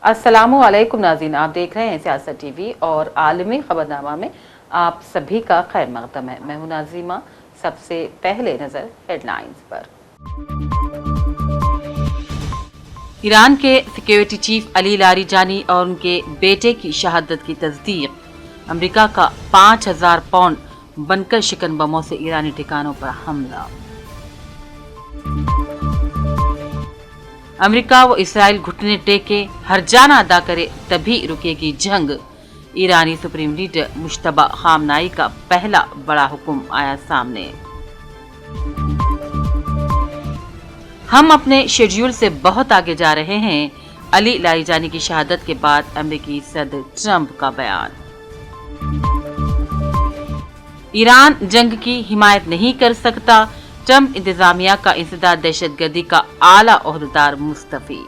अस्सलामु अलैकुम नाज़रीन, आप देख रहे हैं सियासत टीवी और आलमी खबरनामा में आप सभी का खैर मक़दम है। मैं हूं नाज़िमा। सबसे पहले नज़र हेडलाइंस पर। ईरान के सिक्योरिटी चीफ अली लारीजानी और उनके बेटे की शहादत की तस्दीक। अमेरिका का 5000 पाउंड बनकर शिकन बमों से ईरानी ठिकानों पर हमला। अमेरिका व इसराइल घुटने टेके हर्जाना अदा करे तभी रुकेगी जंग। ईरानी सुप्रीम लीडर मुश्तबा खामनाई का पहला बड़ा हुक्म आया सामने। हम अपने शेड्यूल से बहुत आगे जा रहे हैं। अली लारीजानी की शहादत के बाद अमेरिकी सदर ट्रंप का बयान। ईरान जंग की हिमायत नहीं कर सकता। ट्रंप इंतजामिया का इंसदाद दहशतगर्दी का आला ओहदेदार मुस्तफी।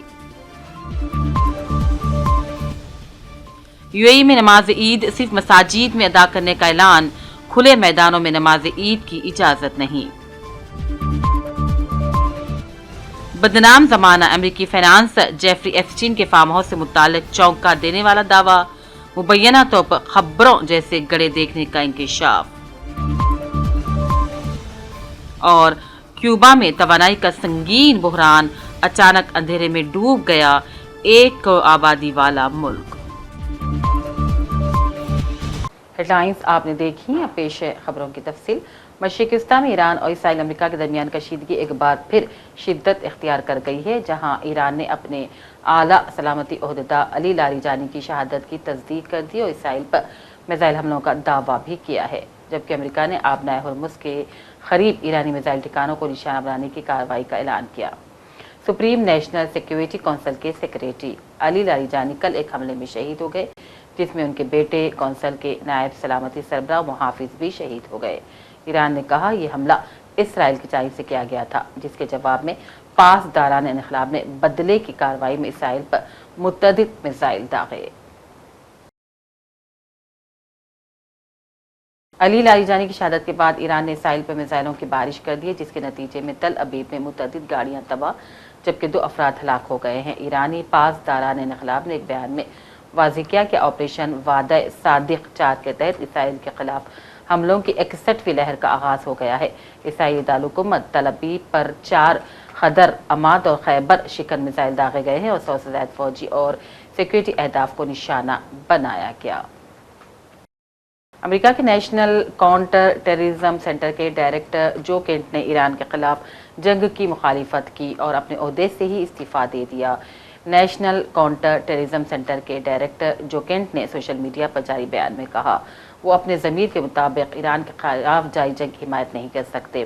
यूएई में नमाज ईद सिर्फ मसाजिद में अदा करने का ऐलान। खुले मैदानों में नमाज ईद की इजाजत नहीं। बदनाम जमाना अमेरिकी फाइनेंसर जेफरी एप्स्टीन के फार्म हाउस से मुताल्लिक चौंका देने वाला दावा। मुबैना तौर पर खबरों जैसे गड़े देखने का इंकशाफ। और क्यूबा में तवानाई का संगीन बुहरान। अचानक अंधेरे में डूब गया 1 करोड़ आबादी वाला मुल्क। हेडलाइंस आपने देखी। अब पेश है खबरों की तफसील। मशरिक़-ए-वस्ता में ईरान और इसराइल अमेरिका के दरमियान कशीदगी एक बार फिर शिद्दत इख्तियार कर गई है, जहां ईरान ने अपने आला सलामती ओहदेदार अली लारीजानी की शहादत की तस्दीक कर दी और इसराइल पर मिसाइल हमलों का दावा भी किया है, जबकि अमेरिका ने आबनाए हुर्मुज़ के करीब ईरानी मिसाइल ठिकानों को निशाना बनाने की कार्रवाई का ऐलान किया। सुप्रीम नेशनल सिक्योरिटी काउंसिल के सेक्रेटरी अली लारीजानी कल एक हमले में शहीद हो गए, जिसमें उनके बेटे कौंसिल के नायब सलामती सरबराह मुहाफिज भी शहीद हो गए। ईरान ने कहा यह हमला इसराइल की जानिब से किया गया था, जिसके जवाब में पासदारान इन्क़िलाब ने बदले की कार्रवाई में इसराइल पर मुतअद्दिद मिसाइल दागे। अली लारीजानी की शहादत के बाद ईरान ने इसराइल पर मिसाइलों की बारिश कर दी है, जिसके नतीजे में तल अबीब में मुतअद्दिद गाड़ियां तबाह जबकि 2 अफराद हलाक हो गए हैं। ईरानी पासदारान इन्क़िलाब ने एक बयान में वाज़ेह किया कि ऑपरेशन वादा सादिक 4 के तहत इसराइल के खिलाफ हमलों की 61वीं लहर का आगाज हो गया है। इसराइली दारुल-हुकूमत तल अबीब पर 4 खदर, अमाद और खैबर शिकन मिसाइल दागे गए हैं और 100 से ज़ायद फौजी और सिक्योरिटी अहदाफ को निशाना बनाया गया। अमेरिका के नेशनल काउंटर टेररिज्म सेंटर के डायरेक्टर जो केंट ने ईरान के खिलाफ जंग की मुखालिफत की और अपने ओहदे से ही इस्तीफा दे दिया। नेशनल काउंटर टेररिज्म सेंटर के डायरेक्टर जो केंट ने सोशल मीडिया पर जारी बयान में कहा वो अपने ज़मीर के मुताबिक ईरान के खिलाफ जारी जंग की हिमायत नहीं कर सकते।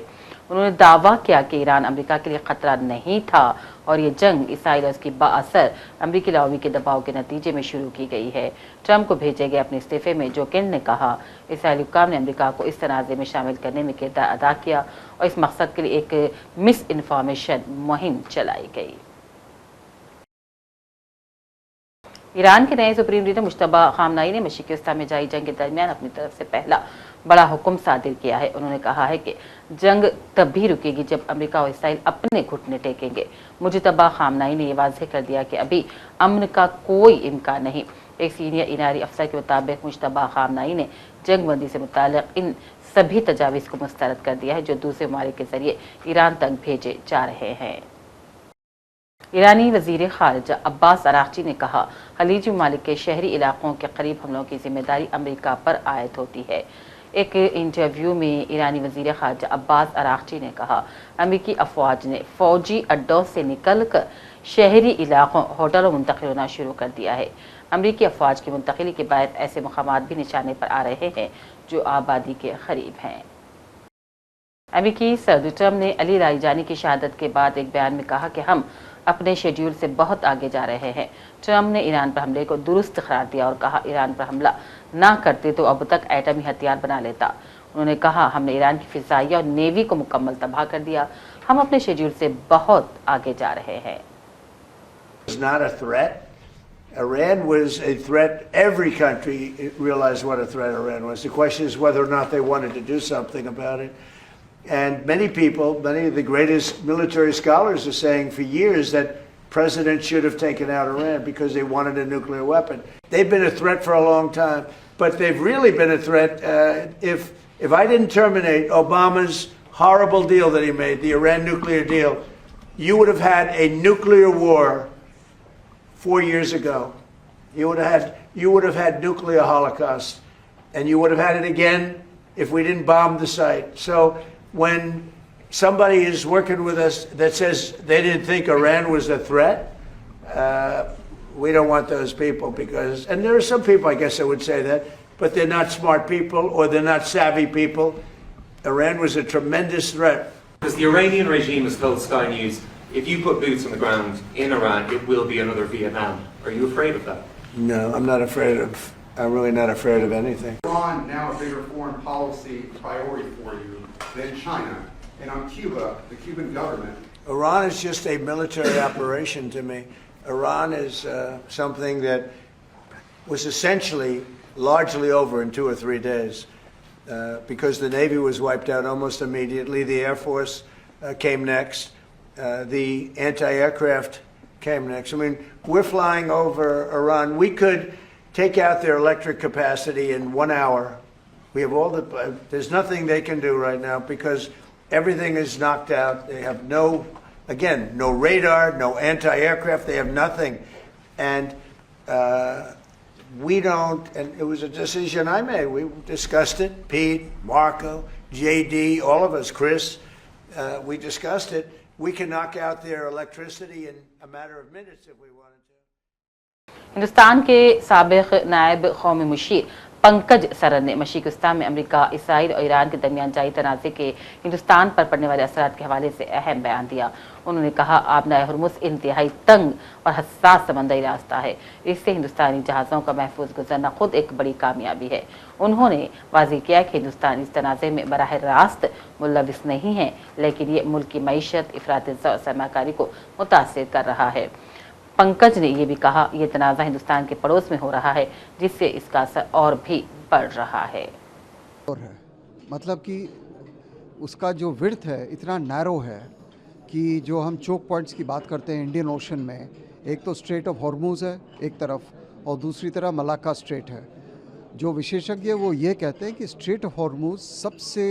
उन्होंने दावा किया कि ईरान अमेरिका के लिए खतरा नहीं था और ये जंग इसराइल और उसकी बाअसर अमेरिकी लॉबी के दबाव के नतीजे में शुरू की गई है। ट्रंप को भेजे गए अपने इस्तीफे में जो केंट ने कहा इसराइली हुक्काम ने अमेरिका को इस तनाज़े में शामिल करने में किरदार अदा किया और इस मकसद के लिए एक मिस इन्फॉर्मेशन मुहिम चलाई गई। ईरान के नए सुप्रीम लीडर मुश्तबा खामनाई ने मशरिक़-ए-वस्ता में जारी जंग के दरमियान अपनी तरफ से पहला बड़ा हुक्म सादिर किया है। उन्होंने कहा है कि जंग तब भी रुकेगी जब अमेरिका और इसराइल अपने घुटने टेकेंगे। मुश्तबा खामनाई ने यह वाज़ेह कर दिया कि अभी अमन का कोई इम्कान नहीं। एक सीनियर ईरानी अफसर के मुताबिक मुश्तबा खामनाई ने जंग बंदी से मुताल्लिक़ इन सभी तजावीज़ को मुस्तरद कर दिया है जो दूसरे ममालिक के जरिए ईरान तक भेजे जा रहे हैं। ईरानी वज़ीर ख़ारिजा अब्बास अराग़ची ने कहा खलीजी ममालिक के शहरी इलाकों के करीब हमलों की जिम्मेदारी अमेरिका पर आयद होती है। एक इंटरव्यू में ईरानी वज़ीर ख़ारिजा अब्बास अराग़ची ने कहा अमेरिकी अफ़वाज ने फ़ौजी अड्डों से निकलकर शहरी इलाकों होटलों मुंतकिल होना शुरू कर दिया है। अमेरिकी अफ़वाज की मुंतकिली के बाद ऐसे मकामात भी निशाने पर आ रहे हैं जो आबादी के करीब हैं। अमेरिकी सदर ट्रंप ने अली लारीजानी की शहादत के बाद एक बयान में कहा कि हम अपने शेड्यूल से बहुत आगे जा रहे हैं। ट्रंप ने ईरान पर हमले को दुरुस्त करार दिया और कहा ईरान पर हमला ना करते तो अब तक एटमी हथियार बना लेता। उन्होंने कहा हमने ईरान की फिजाइया और नेवी को मुकम्मल तबाह कर दिया। हम अपने शेड्यूल से बहुत आगे जा रहे हैं। Iran was a threat. Every country realized what a threat Iran was. The question is whether or not they wanted to do something about it. And many people, many of the greatest military scholars are saying for years that president should have taken out Iran because they wanted a nuclear weapon. They've been a threat for a long time, but they've really been a threat. If I didn't terminate Obama's horrible deal that he made, the Iran nuclear deal, you would have had a nuclear war 4 years ago. You would have had nuclear holocaust, and you would have had it again if we didn't bomb the site. So when somebody is working with us that says they didn't think Iran was a threat, we don't want those people because, and there are some people, I guess I would say that, but they're not smart people or they're not savvy people. Iran was a tremendous threat. Because the Iranian regime has told Sky News, if you put boots on the ground in Iran, it will be another Vietnam. Are you afraid of that? No, I'm really not afraid of anything. Iran now a bigger foreign policy priority for you than China. And on Cuba, the Cuban government. Iran is just a military operation to me. Iran is something that was essentially largely over in 2 or 3 days because the Navy was wiped out almost immediately. The Air Force came next. The anti-aircraft came next. I mean, we're flying over Iran. We could take out their electric capacity in 1 hour. We have there's nothing they can do right now because everything is knocked out. They have no radar, no anti-aircraft. They have nothing. And we don't, and it was a decision I made. We discussed it, Pete, Marco, JD, all of us, Chris, we discussed it. We can knock out their electricity in a matter of minutes if we wanted to. Hindustan के साबिक नायब कौमी मुशीर पंकज सरन ने मशरिक़-ए-इस्लाम में America, Israel और Iran के दरमियान जारी तनाज़े के हिंदुस्तान पर पड़ने वाले असरात के हवाले से अहम बयान दिया। उन्होंने कहा, आबनाए हुर्मुज़ इंतहाई तंग और हसास समंदरी रास्ता है, इससे हिंदुस्तानी जहाज़ों का महफूज गुजरना खुद एक बड़ी कामयाबी है। उन्होंने वाज़ेह किया कि हिंदुस्तान इस तनाज़े में बराह रास्त मुल्लविस नहीं है, लेकिन ये मुल्क की मईशत, इफ़रात और सरमाकारी को मुतासिर कर रहा है। पंकज ने यह भी कहा, यह तनाज़ा हिंदुस्तान के पड़ोस में हो रहा है, जिससे इसका असर और भी बढ़ रहा है। मतलब कि उसका जो विड्थ है इतना नैरो है कि जो हम चोक पॉइंट्स की बात करते हैं इंडियन ओशन में, एक तो स्ट्रेट ऑफ हॉर्मूज है एक तरफ और दूसरी तरफ मलाक्का स्ट्रेट है। जो विशेषज्ञ वो ये कहते हैं कि स्ट्रेट ऑफ हॉर्मूज सबसे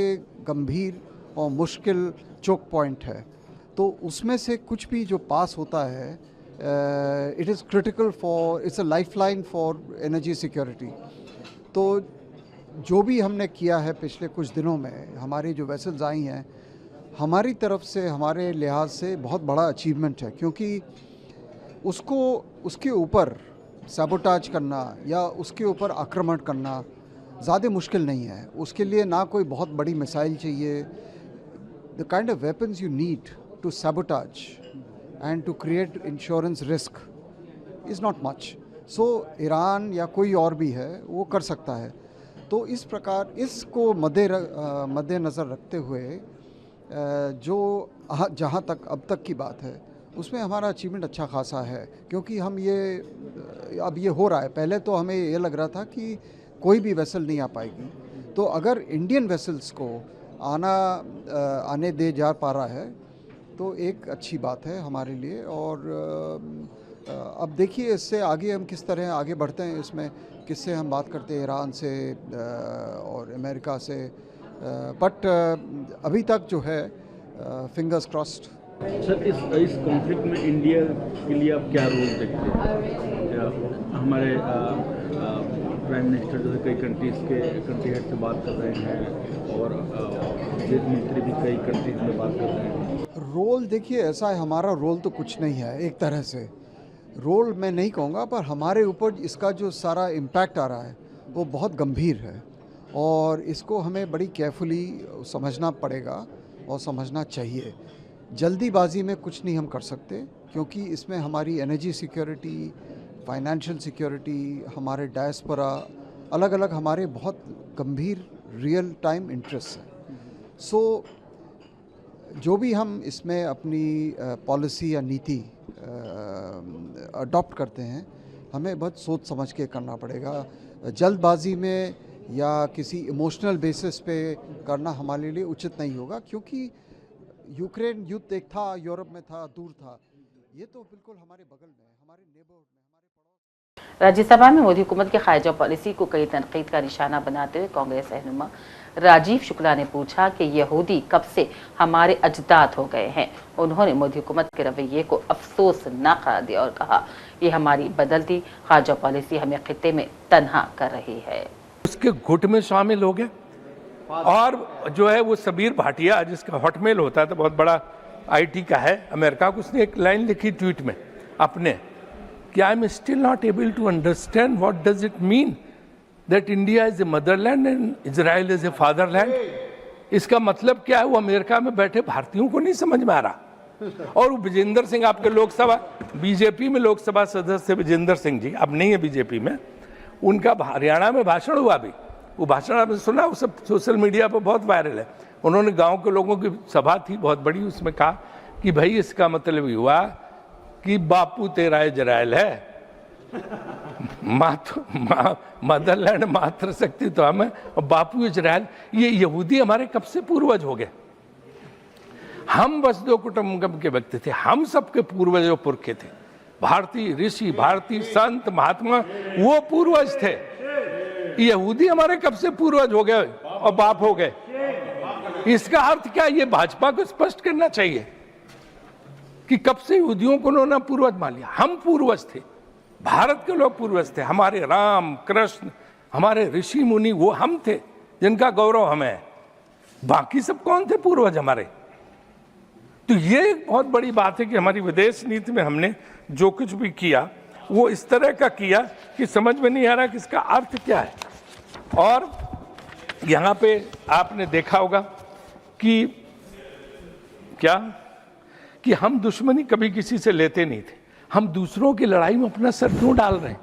गंभीर और मुश्किल चोक पॉइंट है, तो उसमें से कुछ भी जो पास होता है it is critical for, it's a lifeline for energy security. तो जो भी हमने किया है पिछले कुछ दिनों में, हमारी जो वेसल्स आई हैं, हमारी तरफ से, हमारे लिहाज से बहुत बड़ा अचीवमेंट है, क्योंकि उसको उसके ऊपर सैबोटाज करना या उसके ऊपर आक्रमण करना ज़्यादा मुश्किल नहीं है। उसके लिए ना कोई बहुत बड़ी मिसाइल चाहिए। The kind of weapons you need to sabotage and to create insurance risk is not much. So Iran या कोई और भी है वो कर सकता है। तो इस प्रकार इसको मद्देनज़र रखते हुए जो जहाँ तक अब तक की बात है उसमें हमारा अचीवमेंट अच्छा खासा है, क्योंकि हम अब ये हो रहा है। पहले तो हमें ये लग रहा था कि कोई भी वेसल नहीं आ पाएगी, तो अगर इंडियन वेसल्स को आने दे जा पा रहा है तो एक अच्छी बात है हमारे लिए। और अब देखिए इससे आगे हम किस तरह आगे बढ़ते हैं, इसमें किससे हम बात करते हैं, ईरान से और अमेरिका से, बट अभी तक जो है फिंगर्स क्रॉस्ड। सर, इस कॉन्फ्लिक्ट में इंडिया के लिए आप क्या रोल देखते हैं? हमारे प्राइम मिनिस्टर जो है कई कंट्री हेड से बात कर रहे हैं और विदेश मंत्री भी कई कंट्रीज में बात कर रहे हैं। रोल देखिए ऐसा है, हमारा रोल तो कुछ नहीं है, एक तरह से रोल मैं नहीं कहूँगा, पर हमारे ऊपर इसका जो सारा इम्पैक्ट आ रहा है वो बहुत गंभीर है और इसको हमें बड़ी केयरफुली समझना पड़ेगा और समझना चाहिए। जल्दीबाजी में कुछ नहीं हम कर सकते, क्योंकि इसमें हमारी एनर्जी सिक्योरिटी, फाइनेंशियल सिक्योरिटी, हमारे डायस्पोरा, अलग अलग हमारे बहुत गंभीर रियल टाइम इंटरेस्ट हैं। सो जो भी हम इसमें अपनी पॉलिसी या नीति अडॉप्ट करते हैं, हमें बहुत सोच समझ के करना पड़ेगा। जल्दबाजी में या किसी इमोशनल बेसिस पे करना हमारे लिए उचित नहीं होगा, क्योंकि यूक्रेन युद्ध एक था, यूरोप में था, दूर था। ये तो बिल्कुल हमारे बगल में है, हमारे नेबरहुड में, हमारे पड़ोस। राज्यसभा में मोदी हुकूमत की खारिजा पॉलिसी को कई तनकीद का निशाना बनाते हुए कांग्रेस रहनुमा राजीव शुक्ला ने पूछा कि यहूदी कब से हमारे अजदाद हो गए हैं। उन्होंने मोदी हुकूमत के रवैये को अफसोसनाक करार दिया और कहा, ये हमारी बदलती खारिजा पॉलिसी हमें खित्ते में तन्हा कर रही है। उसके गुट में शामिल हो गए और जो है वो सबीर भाटिया, जिसका हॉटमेल होता है तो बहुत बड़ा आईटी का है अमेरिका को, उसने एक लाइन लिखी ट्वीट में अपने कि I am still not able to understand what does it mean that India is a motherland and Israel is a fatherland. इसका मतलब क्या है, वो अमेरिका में बैठे भारतीयों को नहीं समझ में आ रहा। और वो विजेंद्र सिंह, आपके लोकसभा बीजेपी में लोकसभा सदस्य विजेंद्र सिंह जी, अब नहीं है बीजेपी में, उनका हरियाणा में भाषण हुआ अभी, वो भाषण आपने सुना, वो सब सोशल मीडिया पर बहुत वायरल है। उन्होंने गांव के लोगों की सभा थी बहुत बड़ी, उसमें कहा कि भाई इसका मतलब ये हुआ कि बापू तेरा इजराइल है, मदरलैंड मातृ शक्ति तो हमें और बापू इजराइल। ये यहूदी हमारे कब से पूर्वज हो गए? हम वसुधैव कुटुंबकम के व्यक्ति थे, हम सबके पूर्वज और पुरखे थे। भारतीय ऋषि, भारतीय संत महात्मा वो पूर्वज थे। यहूदी हमारे कब से पूर्वज हो गए और बाप हो गए? इसका अर्थ क्या? ये भाजपा को स्पष्ट करना चाहिए कि कब से यहूदियों को उन्होंने पूर्वज मान लिया। हम पूर्वज थे, भारत के लोग पूर्वज थे, हमारे राम कृष्ण, हमारे ऋषि मुनि वो हम थे जिनका गौरव हमें है। बाकी सब कौन थे पूर्वज हमारे? तो ये एक बहुत बड़ी बात है कि हमारी विदेश नीति में हमने जो कुछ भी किया वो इस तरह का किया कि समझ में नहीं आ रहा कि इसका अर्थ क्या है। और यहाँ पे आपने देखा होगा कि क्या कि हम दुश्मनी कभी किसी से लेते नहीं थे, हम दूसरों की लड़ाई में अपना सर क्यों डाल रहे हैं?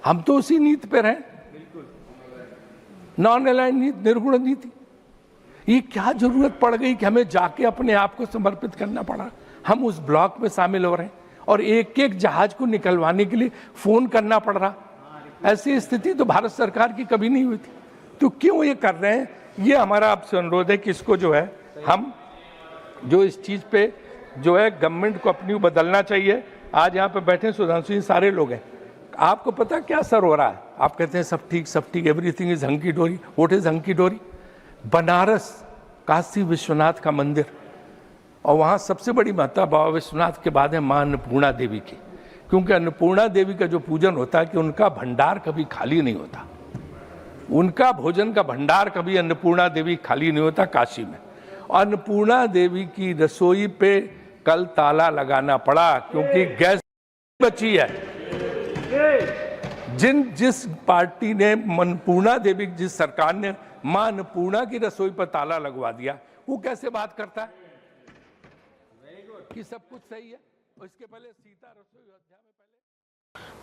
हम तो उसी नीति पे रहे, नॉन अलाइंड नीति, निर्गुण नीति। ये क्या जरूरत पड़ गई कि हमें जाके अपने आप को समर्पित करना पड़ा? हम उस ब्लॉक में शामिल हो रहे हैं और एक एक जहाज को निकलवाने के लिए फोन करना पड़ रहा। ऐसी स्थिति तो भारत सरकार की कभी नहीं हुई थी। तो क्यों ये कर रहे हैं? ये हमारा आपसे अनुरोध है कि इसको जो है हम जो इस चीज पे जो है गवर्नमेंट को अपनी बदलना चाहिए। आज यहाँ पे बैठे सुधांशु जी सारे लोग हैं, आपको पता क्या असर हो रहा है? आप कहते हैं सब ठीक, एवरीथिंग इज हंकी डोरी। व्हाट इज हंकी डोरी? बनारस काशी विश्वनाथ का मंदिर, और वहाँ सबसे बड़ी महत्ता बाबा विश्वनाथ के बाद है माँ अन्नपूर्णा देवी की, क्योंकि अन्नपूर्णा देवी का जो पूजन होता है कि उनका भंडार कभी खाली नहीं होता, उनका भोजन का भंडार कभी अन्नपूर्णा देवी खाली नहीं होता काशी में। अन्नपूर्णा देवी की रसोई पे कल ताला लगाना पड़ा क्योंकि गैस बची है। जिस पार्टी ने अन्नपूर्णा देवी, जिस सरकार ने मां अन्नपूर्णा की रसोई पर ताला लगवा दिया, वो कैसे बात करता है कि सब कुछ सही है? उसके पहले सीता रसोई अयोध्या में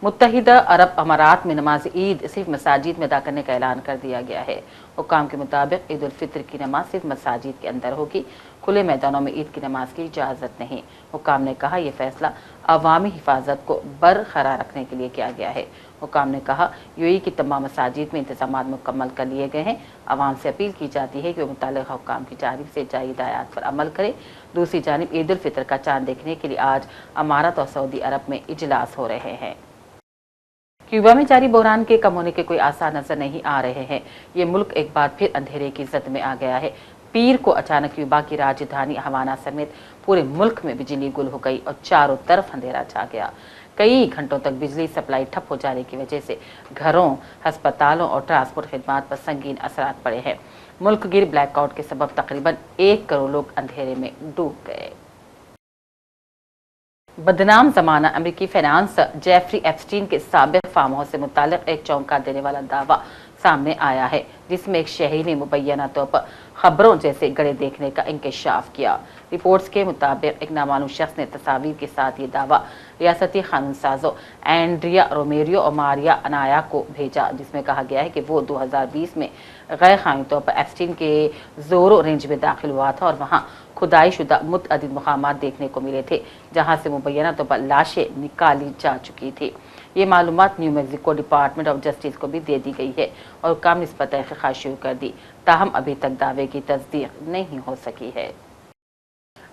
मुत्तहिदा अरब अमारात में नमाज ईद सिर्फ मसाजिद में अदा करने का ऐलान कर दिया गया है। हुकाम के मुताबिक ईद उल फित्र की नमाज सिर्फ मसाजिद के अंदर होगी, खुले मैदानों में ईद की नमाज की इजाज़त नहीं। हुकाम ने कहा यह फैसला अवामी हिफाजत को बरकरार रखने के लिए किया गया है। हुकाम ने कहा यूएई की तमाम मसाजिद में इंतजाम मुकम्मल कर लिए गए हैं। आवाम से अपील की जाती है कि वो मुतल्लिक़ा हुकाम की जानिब से जारी हिदायत पर अमल करें। दूसरी जानिब ईद उल फित्र का चांद देखने के लिए आज अमारात और सऊदी अरब में इजलास हो रहे हैं। क्यूबा में जारी बहरान के कम होने के कोई आसार नजर नहीं आ रहे हैं। ये मुल्क एक बार फिर अंधेरे की जद में आ गया है। पीर को अचानक क्यूबा की राजधानी हवाना समेत पूरे मुल्क में बिजली गुल हो गई और चारों तरफ अंधेरा छा गया। कई घंटों तक बिजली सप्लाई ठप हो जाने की वजह से घरों, अस्पतालों और ट्रांसपोर्ट खिदमात पर संगीन असरात पड़े हैं। मुल्क गिर ब्लैकआउट के सबब तकरीबन 1 करोड़ लोग अंधेरे में डूब गए। बदनाम जमाना अमेरिकी फाइनेंस जेफरी एप्स्टीन के साबिक फार्म हाउस से मुताल्लिक एक चौंका देने वाला दावा सामने आया है, जिसमें एक शहरी ने मुबैना तौर पर खबरों जैसे गड़े देखने का इंकशाफ किया। रिपोर्ट्स के मुताबिक एक नामालूम शख्स ने तस्वीर के साथ ये दावा रियासती कानून साजों एंड्रिया रोमेरियो और मारिया अनाया को भेजा, जिसमें कहा गया है कि वो 2020 में गैर कानूनी तौर पर एप्स्टीन के जोरो रेंज में दाखिल हुआ था और वहाँ खुदाई शुदा मुतअद्दिद मकामात देखने को मिले थे, जहाँ से मुबैना तौर पर लाशें निकाली जा चुकी थी। ये मालूमात new Mexico department of justice को भी दे दी गई है और काम निस्बत तहकीकात शुरू कर दी, ताहम अभी तक दावे की तस्दीक नहीं हो सकी है।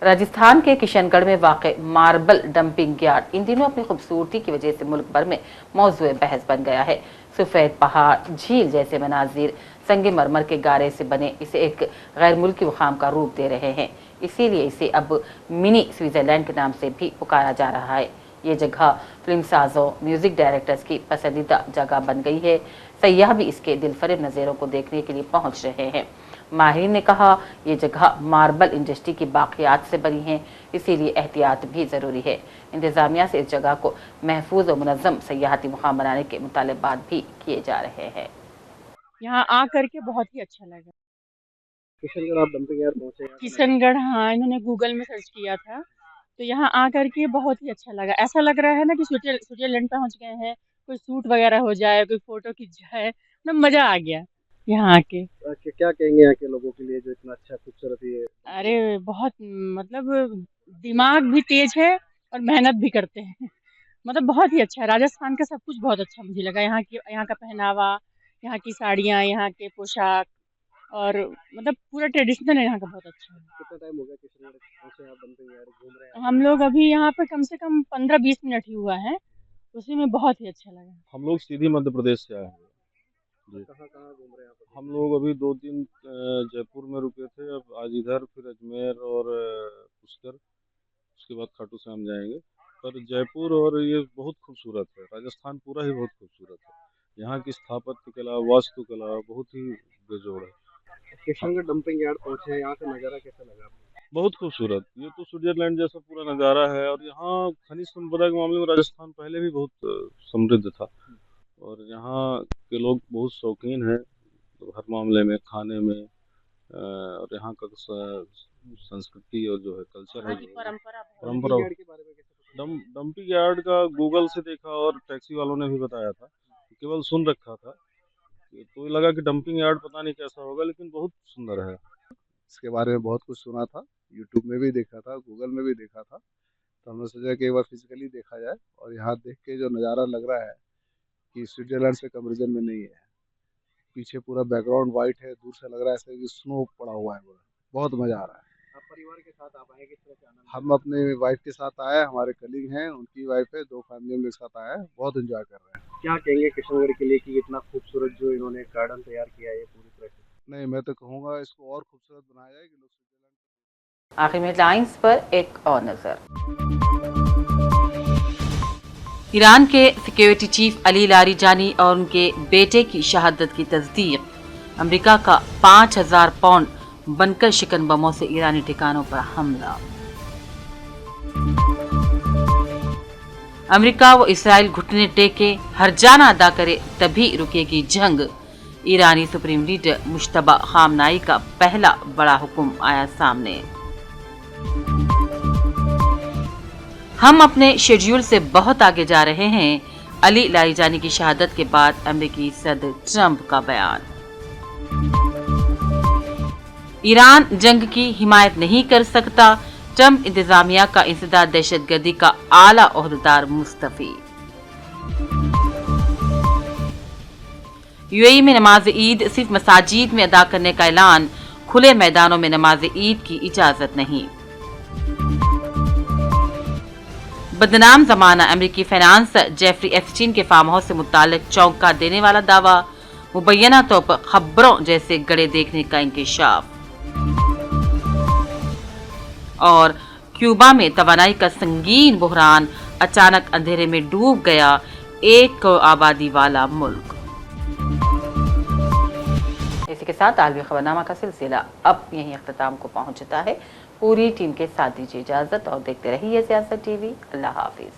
राजस्थान के किशनगढ़ में वाक़ मार्बल डंपिंग यार्ड इन दिनों अपनी खूबसूरती की वजह से मुल्क भर में मौजूए बहस बन गया है। सफ़ेद पहाड़, झील जैसे मनाजिर संगमरमर के गारे से बने इसे एक गैर मुल्की वखाम का रूप दे रहे हैं। इसीलिए इसे अब मिनी स्विट्जरलैंड के नाम से भी पुकारा जा रहा है। ये जगह फिल्म साजों, म्यूजिक डायरेक्टर्स की पसंदीदा जगह बन गई है। सयाह भी इसके दिलफरेब नज़ारों को देखने के लिए पहुंच रहे हैं। माहिर ने कहा, ये जगह मार्बल इंडस्ट्री की बाक़ियात से बनी है, इसीलिए एहतियात भी ज़रूरी है। इंतज़ामिया से इस जगह को महफूज और मुनज़्ज़म सयाहती मुकाम बनाने के मुतालबात भी किए जा रहे हैं। यहाँ आ करके बहुत ही अच्छा लगा। किशनगढ़ आप डंपिंग यार्ड पहुंचे? किशनगढ़, हाँ, इन्होंने गूगल में सर्च किया था तो यहाँ आ करके बहुत ही अच्छा लगा। ऐसा लग रहा है ना कि स्विट्जरलैंड पहुँच गए हैं। कोई शूट वगैरह हो जाए, कोई फोटो खींच जाए, ना मज़ा आ गया यहाँ आके। क्या कहेंगे यहाँ के लोगों के लिए जो इतना अच्छा खूबसूरत ये? अरे बहुत, मतलब दिमाग भी तेज है और मेहनत भी करते हैं। मतलब बहुत ही अच्छा है। राजस्थान का सब कुछ बहुत अच्छा मुझे लगा। यहाँ का पहनावा, यहाँ की साड़ियाँ, यहाँ के पोशाक और मतलब पूरा ट्रेडिशनल है यहाँ का, बहुत अच्छा है। कितना टाइम हो गया किशनगढ़ पहुंचे आप डंपिंग यार्ड घूम रहे हैं? हम लोग अभी यहाँ पे कम से कम 15-20 मिनट ही हुआ है, उसी में बहुत ही अच्छा लगा। हम लोग सीधी मध्य प्रदेश से आए हैं। कहाँ कहाँ घूम रहे हैं आप? हम लोग अभी 2 दिन जयपुर में रुके थे, अब आज इधर, फिर अजमेर और पुष्कर, उसके बाद खाटू श्याम जाएंगे। पर जयपुर और ये बहुत खूबसूरत है, राजस्थान पूरा ही बहुत खूबसूरत है। यहाँ की स्थापत्य कला, वास्तुकला बहुत ही बेजोड़ है। किशनगढ़ डंपिंग यार्ड पहुंचे, यहाँ का नज़ारा कैसा लगा आपको? बहुत खूबसूरत, ये तो स्विट्जरलैंड जैसा पूरा नज़ारा है। और यहाँ खनिज संपदा के मामले में राजस्थान पहले भी बहुत समृद्ध था और यहाँ के लोग बहुत शौकीन हैं हर मामले में, खाने में, और यहाँ का संस्कृति और जो है कल्चर है, परंपरा। डंपिंग यार्ड का गूगल से देखा और टैक्सी वालों ने भी बताया था, केवल सुन रखा था तो ये लगा कि डंपिंग यार्ड पता नहीं कैसा होगा, लेकिन बहुत सुंदर है। इसके बारे में बहुत कुछ सुना था, यूट्यूब में भी देखा था, गूगल में भी देखा था, तो हमने सोचा कि एक बार फिजिकली देखा जाए। और यहाँ देख के जो नज़ारा लग रहा है कि स्विट्जरलैंड से कंपेरिजन में नहीं है। पीछे पूरा बैकग्राउंड वाइट है, दूर से लग रहा है ऐसे कि स्नो पड़ा हुआ है पूरा। बहुत मज़ा आ रहा है। आप परिवार के साथ आप आए, किस तरह से आनंद? हम अपने वाइफ के साथ आए, हमारे कलीग हैं, उनकी वाइफ है, 2 फैमिली के साथ आए, बहुत एंजॉय कर रहे हैं। क्या कहेंगे किशनगढ़ के लिए कि इतना खूबसूरत जो इन्होंने गार्डन तैयार किया है पूरी तरह से? नहीं, मैं तो कहूँगा इसको और खूबसूरत बनाया जाए कि लोग स्विट्जरलैंड। आखिर में लाइंस पर एक और नजर। ईरान के सिक्योरिटी चीफ अली लारीजानी और उनके बेटे की शहादत की तस्दीक। अमेरिका का 5000 पाउंड बनकर शिकन बमों से ईरानी ठिकानों पर हमला। अमेरिका व इसराइल घुटने टेके, हर जाना अदा करे तभी रुकेगी जंग। ईरानी सुप्रीम लीडर मुश्तबा खामनाई का पहला बड़ा हुक्म आया सामने। हम अपने शेड्यूल से बहुत आगे जा रहे हैं, अली लारीजानी की शहादत के बाद अमेरिकी सदर ट्रंप का बयान। ईरान जंग की हिमायत नहीं कर सकता, ट्रंप इंतजामिया का इंसदाद दहशतगर्दी का आला ओहदेदार मुस्तफी। यूएई में नमाज ईद सिर्फ मसाजिद में अदा करने का ऐलान, खुले मैदानों में नमाज ईद की इजाजत नहीं। बदनाम जमाना, अमेरिकी फाइनेंसर जेफरी एप्स्टीन के फार्म हाउस से मुताल्लिक चौंका देने वाला दावा, मुबैना तौर पर खबरों जैसे गड़े देखने का इंकशाफ। और क्यूबा में तवानाई का संगीन बुहरान, अचानक अंधेरे में डूब गया 1 करोड़ आबादी वाला मुल्क। इसी के साथ आलमी खबरनामा का सिलसिला अब यहीं अख्ताम को पहुंचता है। पूरी टीम के साथ दीजिए इजाजत और देखते रहिए सियासत टीवी। अल्लाह हाफिज।